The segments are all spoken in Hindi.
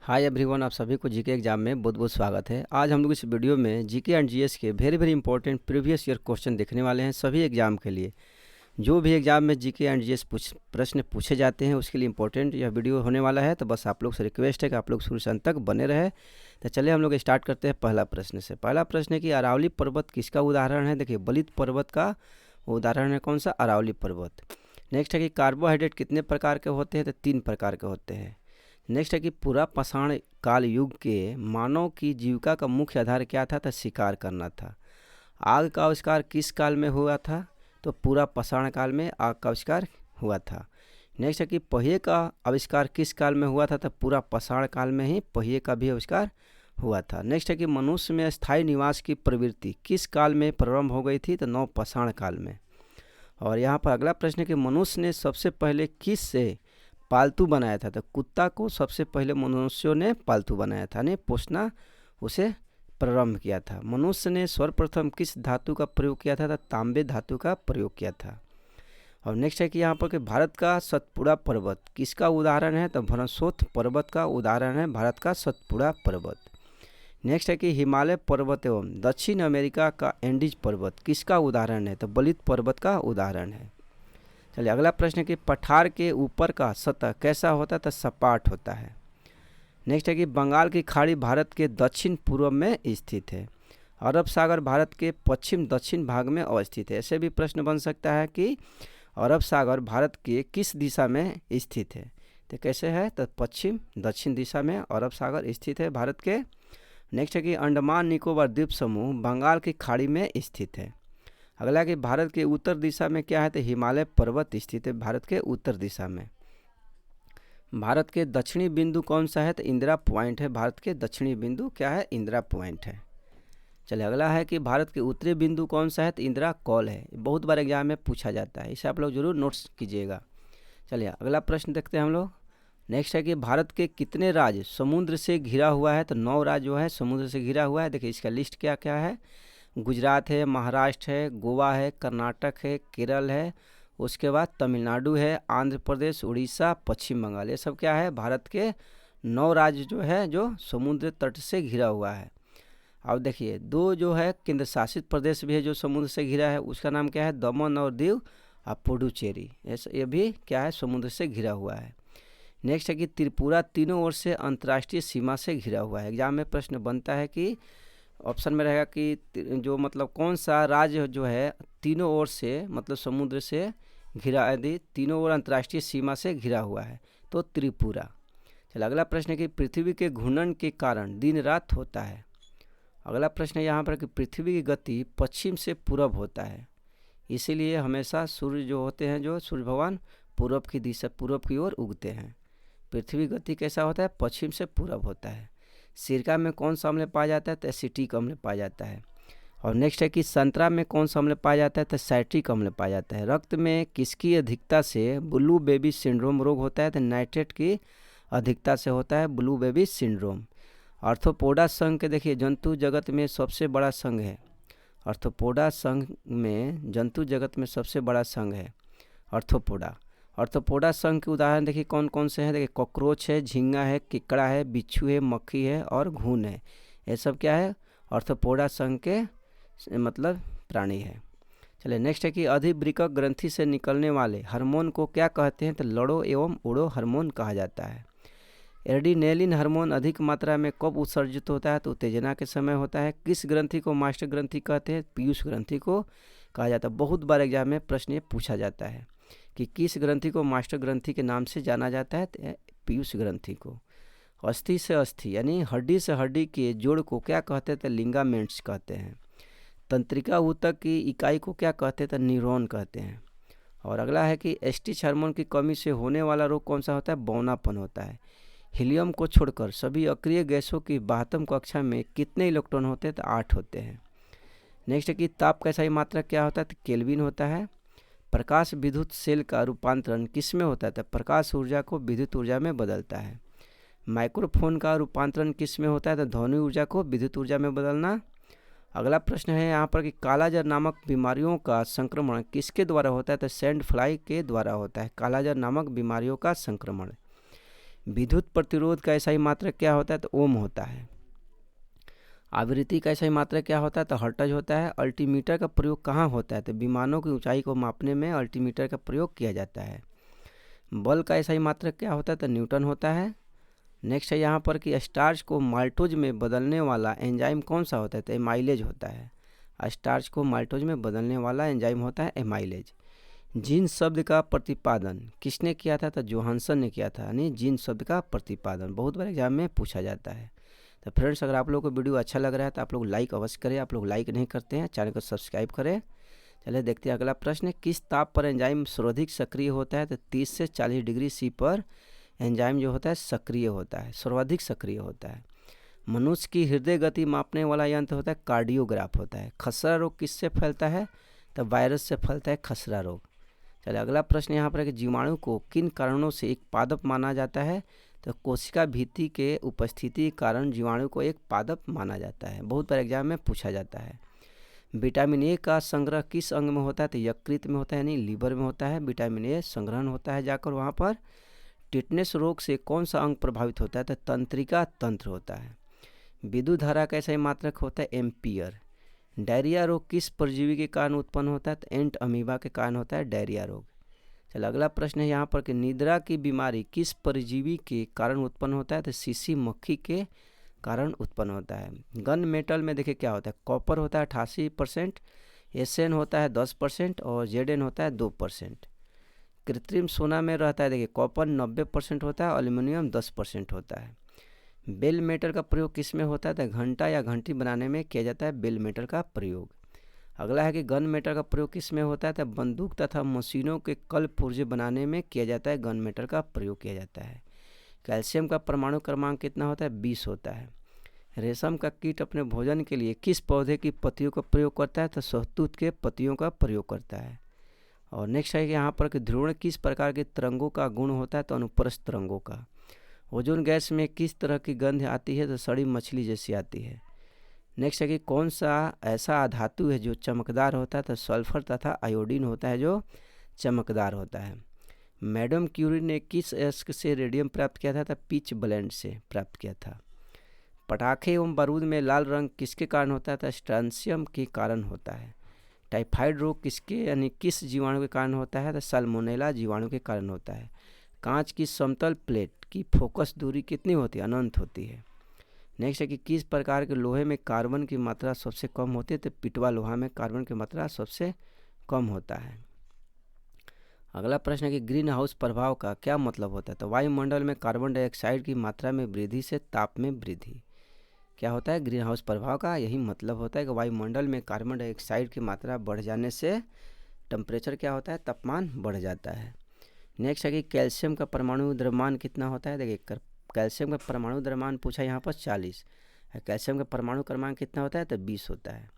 हाय एवरीवन, आप सभी को जीके एग्जाम में बहुत बहुत स्वागत है। आज हम लोग इस वीडियो में जीके एंड जीएस के very important previous year question देखने वाले हैं सभी एग्जाम के लिए। जो भी एग्जाम में जीके एंड जीएस प्रश्न पूछे जाते हैं उसके लिए इंपॉर्टेंट यह वीडियो होने वाला है। तो बस आप लोग से रिक्वेस्ट है कि आप लोग शुरू से अंत तक बने रहे। तो चलिए हम लोग स्टार्ट करते हैं पहला प्रश्न से। पहला प्रश्न है कि अरावली पर्वत किसका उदाहरण है। देखिए, बलित पर्वत का उदाहरण है कौन सा, अरावली पर्वत। नेक्स्ट है कि कार्बोहाइड्रेट कितने प्रकार के होते हैं, तो 3 प्रकार के होते हैं। नेक्स्ट है कि पूरा पाषाण काल युग के मानव की जीविका का मुख्य आधार क्या था, तो शिकार करना था। आग का आविष्कार किस काल में हुआ था, तो पूरा पाषाण काल में आग का आविष्कार हुआ था। नेक्स्ट है कि पहिए का आविष्कार किस काल में हुआ था, तो पूरा पाषाण काल में ही पहिए का भी आविष्कार हुआ था। नेक्स्ट है कि मनुष्य में स्थायी निवास की प्रवृत्ति किस काल में प्रारंभ हो गई थी, तो नवपाषाण काल में। और यहाँ पर अगला प्रश्न है कि मनुष्य ने सबसे पहले किस से पालतू बनाया था, तो कुत्ता को सबसे पहले मनुष्यों ने पालतू बनाया था, यानी पोसना उसे प्रारंभ किया था। मनुष्य ने सर्वप्रथम किस धातु का प्रयोग किया था, तो तांबे धातु का प्रयोग किया था। और नेक्स्ट है कि यहाँ पर कि भारत का सतपुड़ा पर्वत किसका उदाहरण है, तो भरसोत पर्वत का उदाहरण है भारत का सतपुड़ा पर्वत। नेक्स्ट है कि हिमालय पर्वत एवं दक्षिण अमेरिका का एंडीज पर्वत किसका उदाहरण है, तो बलित पर्वत का उदाहरण है। चलिए अगला प्रश्न है कि पठार के ऊपर का सतह कैसा होता है, तो सपाट होता है। नेक्स्ट है कि बंगाल की खाड़ी भारत के दक्षिण पूर्व में स्थित है। अरब सागर भारत के पश्चिम दक्षिण भाग में अवस्थित है। ऐसे भी प्रश्न बन सकता है कि अरब सागर भारत के किस दिशा में स्थित है, तो कैसे है, तो पश्चिम दक्षिण दिशा में अरब सागर स्थित है भारत के। नेक्स्ट है कि अंडमान निकोबार द्वीप समूह बंगाल की खाड़ी में स्थित है। अगला कि भारत के उत्तर दिशा में क्या है, तो हिमालय पर्वत स्थित है भारत के उत्तर दिशा में। भारत के दक्षिणी बिंदु कौन सा है, तो इंदिरा पॉइंट है। भारत के दक्षिणी बिंदु क्या है, इंदिरा पॉइंट है। चलिए अगला है कि भारत के उत्तरी बिंदु कौन सा है, तो इंदिरा कॉल है। बहुत बार एग्जाम में पूछा जाता है, इसे आप लोग जरूर नोट्स कीजिएगा। चलिए अगला प्रश्न देखते हैं हम लोग। नेक्स्ट है कि भारत के कितने राज्य समुद्र से घिरा हुआ है, तो 9 राज्य जो है समुद्र से घिरा हुआ है। देखिए इसका लिस्ट क्या क्या है। गुजरात है, महाराष्ट्र है, गोवा है, कर्नाटक है, केरल है, उसके बाद तमिलनाडु है, आंध्र प्रदेश, उड़ीसा, पश्चिम बंगाल। ये सब क्या है, भारत के 9 राज्य जो है जो समुद्र तट से घिरा हुआ है। अब देखिए 2 जो है केंद्र शासित प्रदेश भी है जो समुद्र से घिरा है, उसका नाम क्या है, दमन और दीव और पुडुचेरी। ये भी क्या है, समुद्र से घिरा हुआ है। नेक्स्ट है कि त्रिपुरा तीनों ओर से अंतर्राष्ट्रीय सीमा से घिरा हुआ है। एग्जाम में प्रश्न बनता है कि ऑप्शन में रहेगा कि जो मतलब कौन सा राज्य जो है तीनों ओर से मतलब समुद्र से घिरा, यदि तीनों ओर अंतर्राष्ट्रीय सीमा से घिरा हुआ है तो त्रिपुरा। चलिए अगला प्रश्न है कि पृथ्वी के घूर्णन के कारण दिन रात होता है। अगला प्रश्न है यहाँ पर कि पृथ्वी की गति पश्चिम से पूरब होता है, इसीलिए हमेशा सूर्य जो होते हैं, जो सूर्य भगवान पूरब की दिशा, पूरब की ओर उगते हैं। पृथ्वी गति कैसा होता है, पश्चिम से पूरब होता है। सिरका में कौन सा अम्ल पाया जाता है, तो एसिटिक अम्ल पाया जाता है। और नेक्स्ट है कि संतरा में कौन सा अम्ल पाया जाता है, तो साइट्रिक अम्ल पाया जाता है। रक्त में किसकी अधिकता से ब्लू बेबी सिंड्रोम रोग होता है, तो नाइट्रेट की अधिकता से होता है ब्लू बेबी सिंड्रोम। आर्थ्रोपोडा संघ के देखिए जंतु जगत में सबसे बड़ा संघ है। आर्थ्रोपोडा संघ में जंतु जगत में सबसे बड़ा संघ है आर्थ्रोपोडा। आर्थ्रोपोडा संघ के उदाहरण देखिए कौन कौन से हैं। देखिए कॉकरोच है, झींगा है, केकड़ा है, बिच्छू है, मक्खी है और घुन है। ये सब क्या है, आर्थ्रोपोडा संघ के मतलब प्राणी है। चलिए नेक्स्ट है कि अधिवृक्क ग्रंथि से निकलने वाले हार्मोन को क्या कहते हैं, तो लड़ो एवं उड़ो हार्मोन कहा जाता है। एड्रेनालिन हार्मोन अधिक मात्रा में कब उत्सर्जित होता है, तो उत्तेजना के समय होता है। किस ग्रंथि को मास्टर ग्रंथि कहते हैं, पीयूष ग्रंथि को कहा जाता है। बहुत बार एग्जाम में प्रश्न ये पूछा जाता है कि किस ग्रंथि को मास्टर ग्रंथि के नाम से जाना जाता है, तो पीयूष ग्रंथि को। अस्थि से अस्थि यानी हड्डी से हड्डी के जोड़ को क्या कहते हैं, तो लिंगामेंट्स कहते हैं। तंत्रिका ऊतक की इकाई को क्या कहते हैं, तो न्यूरॉन कहते हैं। और अगला है कि एस्ट्रिच हार्मोन की कमी से होने वाला रोग कौन सा होता है, बौनापन होता है। हीलियम को छोड़कर सभी अक्रिय गैसों की 72 कक्षा में कितने इलेक्ट्रॉन होते हैं, तो 8 होते हैं। नेक्स्ट है कि ताप का सही मात्रा क्या होता है, तो केल्विन होता है। प्रकाश विद्युत सेल का रूपांतरण किस में होता है, तो प्रकाश ऊर्जा को विद्युत ऊर्जा में बदलता है। माइक्रोफोन का रूपांतरण किस में होता है, तो ध्वनि ऊर्जा को विद्युत ऊर्जा में बदलना। अगला प्रश्न है यहाँ पर कि कालाजार नामक बीमारियों का संक्रमण किसके द्वारा होता है, तो सैंड फ्लाई के द्वारा होता है। कालाजार नामक बीमारियों का संक्रमण। विद्युत प्रतिरोध का SI मात्रक क्या होता है? तो ओम होता है। आवृत्ति का SI मात्रक क्या होता है? तो हर्ट्ज होता है। अल्टीमीटर का प्रयोग कहाँ होता है? तो विमानों की ऊंचाई को मापने में अल्टीमीटर का प्रयोग किया जाता है। बल का SI मात्रक क्या होता है? तो न्यूटन होता है। नेक्स्ट है यहाँ पर कि स्टार्च को माल्टोज में बदलने वाला एंजाइम कौन सा होता है? तो एमाइलेज होता है। स्टार्च को माल्टोज में बदलने वाला एंजाइम होता है एमाइलेज। जीन शब्द का प्रतिपादन किसने किया था? तो जोहानसन ने किया था, यानी जीन शब्द का प्रतिपादन बहुत बार एग्जाम में पूछा जाता है। तो फ्रेंड्स, अगर आप लोगों को वीडियो अच्छा लग रहा है तो आप लोग लाइक अवश्य करें। आप लोग लाइक नहीं करते हैं, चैनल को सब्सक्राइब करें। चलिए देखते हैं अगला प्रश्न। किस ताप पर एंजाइम सर्वाधिक सक्रिय होता है? तो 30 से 40 डिग्री सी पर एंजाइम जो होता है सक्रिय होता है, सर्वाधिक सक्रिय होता है। मनुष्य की हृदय गति मापने वाला यंत्र होता है कार्डियोग्राफ होता है। खसरा रोग किससे फैलता है? तो वायरस से फैलता है खसरा रोग। चलिए अगला प्रश्न यहाँ पर है कि जीवाणु को किन कारणों से एक पादप माना जाता है? तो कोशिका भित्ति के उपस्थिति के कारण जीवाणु को एक पादप माना जाता है, बहुत बार एग्जाम में पूछा जाता है। विटामिन ए का संग्रह किस अंग में होता है? तो यकृत में होता है, यानी लीवर में होता है। विटामिन ए संग्रहण होता है जाकर वहाँ पर। टिटनेस रोग से कौन सा अंग प्रभावित होता है? तो तंत्रिका तंत्र होता है। विद्युत धारा का SI मात्रक होता है एम्पियर। डायरिया रोग किस परजीवी के कारण उत्पन्न होता है? तो एंट अमीबा के कारण होता है डायरिया रोग। चलो अगला प्रश्न है यहाँ पर कि निद्रा की बीमारी किस परजीवी के कारण उत्पन्न होता है? तो सीसी मक्खी के कारण उत्पन्न होता है। गन मेटल में देखिए क्या होता है, कॉपर होता है 88%, एसएन होता है 10% और जेडएन होता है 2%। कृत्रिम सोना में रहता है, देखिए कॉपर 90% होता है, एल्युमिनियम 10% होता है। बेल मेटल का प्रयोग किस में होता है? तो घंटा या घंटी बनाने में किया जाता है बेल मेटल का प्रयोग। अगला है कि गन मेटल का प्रयोग किस में होता है? तो बंदूक तथा मशीनों के कल पुर्जे बनाने में किया जाता है, गन मेटल का प्रयोग किया जाता है। कैल्शियम का परमाणु क्रमांक कितना होता है? 20 होता है। रेशम का कीट अपने भोजन के लिए किस पौधे की पत्तियों का प्रयोग करता है? तो शहतूत के पत्तियों का प्रयोग करता है। और नेक्स्ट है कि यहाँ पर कि ध्रुवण किस प्रकार के तरंगों का गुण होता है? तो अनुप्रस्थ तरंगों का। ओजोन गैस में किस तरह की गंध आती है? तो सड़ी मछली जैसी आती है। नेक्स्ट है कि कौन सा ऐसा धातु है जो चमकदार होता है? तो सल्फर तथा आयोडीन होता है जो चमकदार होता है। मैडम क्यूरी ने किस अयस्क से रेडियम प्राप्त किया था? तो पिच ब्लेंड से प्राप्त किया था। पटाखे एवं बारूद में लाल रंग किसके कारण होता है? तो स्ट्रांसियम के कारण होता है। टाइफाइड रोग किसके यानी किस जीवाणु के कारण होता है? तो साल्मोनेला जीवाणु के कारण होता है। कांच की समतल प्लेट की फोकस दूरी कितनी होती है? अनंत होती है। नेक्स्ट है कि किस प्रकार के लोहे में कार्बन की मात्रा सबसे कम होती है? तो पिटवा लोहा में कार्बन की मात्रा सबसे कम होता है। अगला प्रश्न है कि ग्रीन हाउस प्रभाव का क्या मतलब होता है? तो वायुमंडल में कार्बन डाइऑक्साइड की मात्रा में वृद्धि से ताप में वृद्धि। क्या होता है ग्रीन हाउस प्रभाव का? यही मतलब होता है कि वायुमंडल में कार्बन डाइऑक्साइड की मात्रा बढ़ जाने से टेम्परेचर क्या होता है? तापमान बढ़ जाता है। नेक्स्ट है कि कैल्शियम का परमाणु द्रव्यमान कितना होता है? देखिए कैल्शियम का परमाणु द्रव्यमान पूछा यहाँ पर 40। कैल्शियम का परमाणु क्रमांक कितना होता है? तो 20 होता है।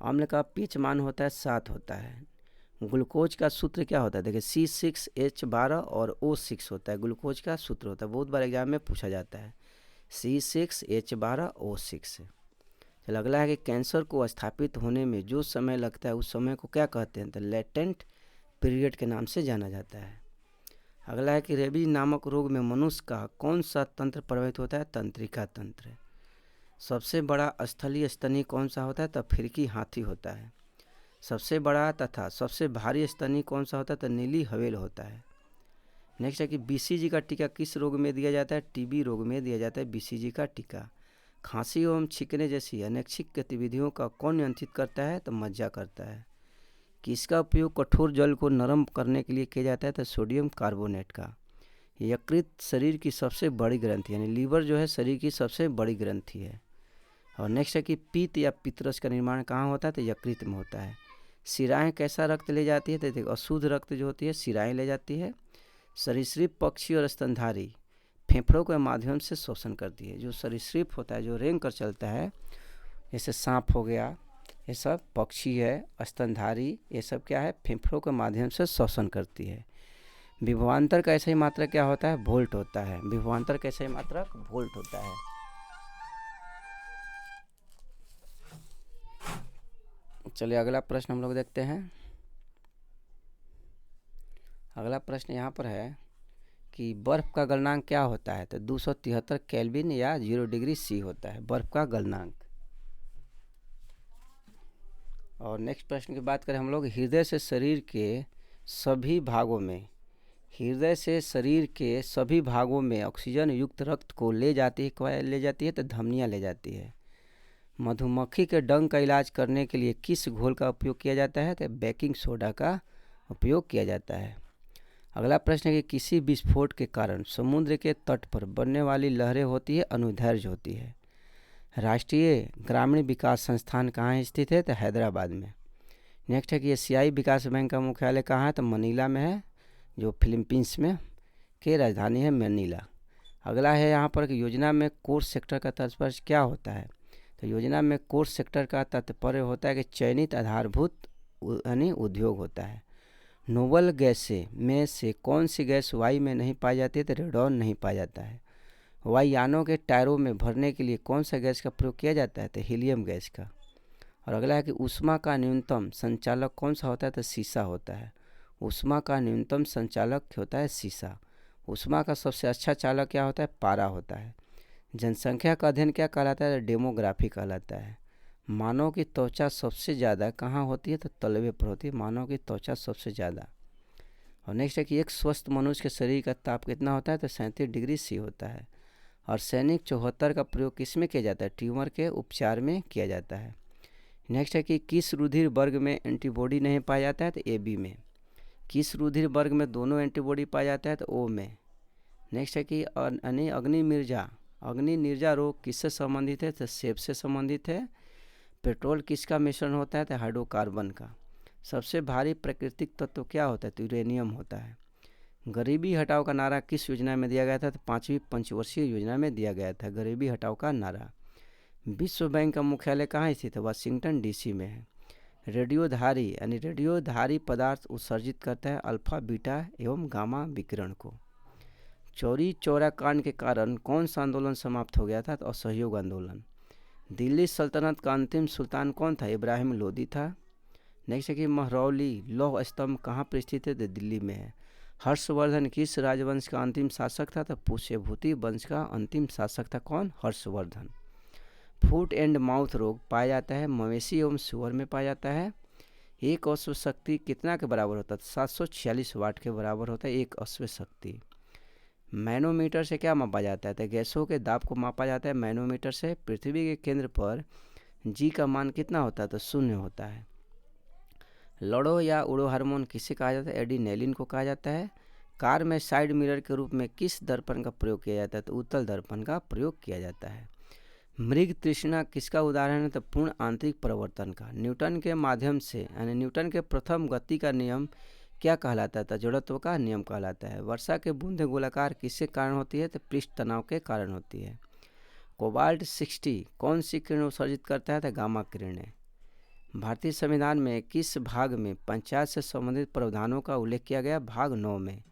अम्ल का पीएच मान होता है 7 होता है। ग्लूकोज का सूत्र क्या होता है? देखिए C6H12 और O6 होता है, ग्लूकोज का सूत्र होता है, बहुत बार एग्जाम में पूछा जाता है C6H12O6। चलो अगला है कि कैंसर को स्थापित होने में जो समय लगता है उस समय को क्या कहते हैं? तो लेटेंट पीरियड के नाम से जाना जाता है। अगला है कि रेबीज नामक रोग में मनुष्य का कौन सा तंत्र प्रभावित होता है? तंत्रिका तंत्र। सबसे बड़ा स्थलीय स्तनी कौन सा होता है? तो अफ्रीकी हाथी होता है। सबसे बड़ा तथा सबसे भारी स्तनी कौन सा होता है? तो नीली हवेल होता है। नेक्स्ट है कि BCG का टीका किस रोग में दिया जाता है? टीबी रोग में दिया जाता है BCG का टीका। खांसी एवं छींकने जैसी अनैच्छिक गतिविधियों का कौन नियंत्रित करता है? तो मज्जा करता है। किसका उपयोग कठोर जल को नरम करने के लिए किया जाता है? तो सोडियम कार्बोनेट का। यकृत शरीर की सबसे बड़ी ग्रंथि, यानी लीवर जो है शरीर की सबसे बड़ी ग्रंथि है। और नेक्स्ट है कि पित्त या पित्तरस का निर्माण कहाँ होता है? तो यकृत में होता है। सिराएँ कैसा रक्त ले जाती है? तो देखो अशुद्ध रक्त जो होती है सिराएँ ले जाती है। सरीसृप, पक्षी और स्तनधारी फेफड़ों के माध्यम से शोषण करती है। जो सरीसृप होता है जो रेंग कर चलता है, जैसे सांप हो गया, ये सब पक्षी है, स्तनधारी, ये सब क्या है? फेफड़ों के माध्यम से शोषण करती है। विभवांतर का ऐसा ही मात्रक क्या होता है? वोल्ट होता है। विभवांतर का ऐसा ही मात्रक वोल्ट होता है। चलिए अगला प्रश्न हम लोग देखते हैं। अगला प्रश्न यहाँ पर है कि बर्फ़ का गलनांक क्या होता है, तो 273 केल्विन या 0 डिग्री सी होता है बर्फ़ का गलनांक। और नेक्स्ट प्रश्न की बात करें हम लोग, हृदय से शरीर के सभी भागों में ऑक्सीजन युक्त रक्त को ले जाती है, क्या ले जाती है, तो धमनियाँ ले जाती है। मधुमक्खी के डंक का इलाज करने के लिए किस घोल का उपयोग किया जाता है, तो बेकिंग सोडा का उपयोग किया जाता है। अगला प्रश्न है कि किसी विस्फोट के कारण समुद्र के तट पर बनने वाली लहरें होती है, अनुदैर्घ्य होती है। राष्ट्रीय ग्रामीण विकास संस्थान कहाँ स्थित है, तो हैदराबाद में। नेक्स्ट है कि एशियाई विकास बैंक का मुख्यालय कहाँ है, तो मनीला में है, जो फिलीपींस में की राजधानी है मनीला। अगला है यहाँ पर कि योजना में कोर सेक्टर का तात्पर्य क्या होता है, तो योजना में कोर सेक्टर का तात्पर्य होता है कि चयनित आधारभूत यानी उद्योग होता है। नोबल गैसें में से कौन सी गैस वायु में नहीं पाई जाती है, तो रेडॉन नहीं पाया जाता है। वायुयानों के टायरों में भरने के लिए कौन सा गैस का प्रयोग किया जाता है, तो हीलियम गैस का। और अगला है कि ऊष्मा का न्यूनतम संचालक कौन सा होता है, तो शीशा होता है। ऊष्मा का न्यूनतम संचालक होता है शीशा। ऊष्मा का सबसे अच्छा चालक क्या होता है, पारा होता है। जनसंख्या का अध्ययन क्या कहलाता है, डेमोग्राफी कहलाता है। मानव की त्वचा सबसे ज़्यादा कहाँ होती है, तो तलवे पर होती है मानव की त्वचा सबसे ज़्यादा। और नेक्स्ट है कि एक स्वस्थ मनुष्य के शरीर का ताप कितना होता है, तो 37 डिग्री सी होता है। और सैनिक 74 का प्रयोग किस में किया जाता है, ट्यूमर के उपचार में किया जाता है। नेक्स्ट है कि किस रुधिर वर्ग में एंटीबॉडी नहीं पाया जाता है, तो ए बी में। किस रुधिर वर्ग में दोनों एंटीबॉडी पाया जाता है, तो ओ में। नेक्स्ट है कि अग्नि निर्जा रोग किससे संबंधित है, तो सेब से संबंधित है। पेट्रोल किसका मिश्रण होता है, तो हाइड्रोकार्बन का। सबसे भारी प्राकृतिक तत्व क्या होता है, तो यूरेनियम होता है। गरीबी हटाओ का नारा किस योजना में दिया गया था, तो 5वीं पंचवर्षीय योजना में दिया गया था गरीबी हटाओ का नारा। विश्व बैंक का मुख्यालय कहाँ स्थित है, वाशिंगटन डीसी में है। रेडियोधारी पदार्थ उत्सर्जित करता है अल्फा बीटा एवं गामा विकिरण को। चौरी चौरा कांड के कारण कौन सा आंदोलन समाप्त हो गया था, तो असहयोग आंदोलन। दिल्ली सल्तनत का अंतिम सुल्तान कौन था, इब्राहिम लोदी था। नेक्स्ट है कि महरौली लौह स्तंभ कहाँ पर स्थित है, तो दिल्ली में है। हर्षवर्धन किस राजवंश का अंतिम शासक था, तो पुष्यभूति वंश का अंतिम शासक था कौन, हर्षवर्धन। फुट एंड माउथ रोग पाया जाता है मवेशी एवं सुअर में पाया जाता है। एक अश्व शक्ति कितना के बराबर होता है, 746 वाट के बराबर होता है एक अश्व शक्ति। मैनोमीटर से क्या मापा जाता है, तो गैसों के दाब को मापा जाता है मैनोमीटर से। पृथ्वी के केंद्र पर जी का मान कितना होता है, तो 0 होता है। लड़ो या उड़ो हार्मोन किसे कहा जाता है, एडिनेलिन को कहा जाता है। कार में साइड मिरर के रूप में किस दर्पण का प्रयोग किया जाता है, तो उत्तल दर्पण का प्रयोग किया जाता है। मृग तृष्णा किसका उदाहरण है, तो पूर्ण आंतरिक परिवर्तन का। न्यूटन के माध्यम से यानी न्यूटन के प्रथम गति का नियम क्या कहलाता है, तो जड़त्व का नियम कहलाता है। वर्षा के बूंदें गोलाकार किसके कारण होती है, तो पृष्ठ तनाव के कारण होती है। कोबाल्ट 60 कौन सी किरण उत्सर्जित करता है, तो गामा किरणें। भारतीय संविधान में किस भाग में पंचायत से संबंधित प्रावधानों का उल्लेख किया गया, भाग 9 में।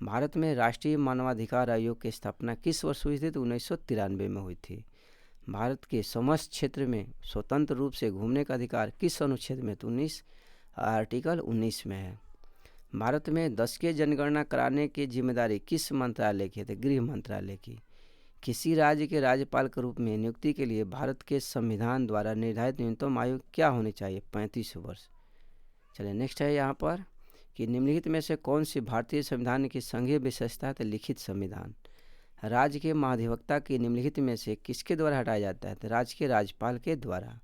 भारत में राष्ट्रीय मानवाधिकार आयोग की स्थापना किस वर्ष हुई थी, तो 1993 में हुई थी। भारत के समस्त क्षेत्र में स्वतंत्र रूप से घूमने का अधिकार किस अनुच्छेद में, तो आर्टिकल 19 में है। भारत में 10 जनगणना कराने की जिम्मेदारी किस मंत्रालय की है, तो गृह मंत्रालय की। किसी राज्य के राज्यपाल के रूप में नियुक्ति के लिए भारत के संविधान द्वारा निर्धारित न्यूनतम आयु क्या होनी चाहिए, 35 वर्ष। चलिए नेक्स्ट है यहाँ पर कि निम्नलिखित में से कौन सी भारतीय संविधान की संघीय विशेषता है, तो लिखित संविधान। राज्य के महाधिवक्ता की निम्नलिखित में से किसके द्वारा हटाया जाता है, तो राज्य के राज्यपाल के द्वारा।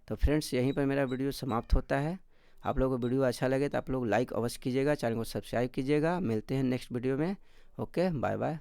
तो फ्रेंड्स यहीं पर मेरा वीडियो समाप्त होता है। आप लोगों को वीडियो अच्छा लगे तो आप लोग लाइक अवश्य कीजिएगा, चैनल को सब्सक्राइब कीजिएगा। मिलते हैं नेक्स्ट वीडियो में। Okay, bye bye.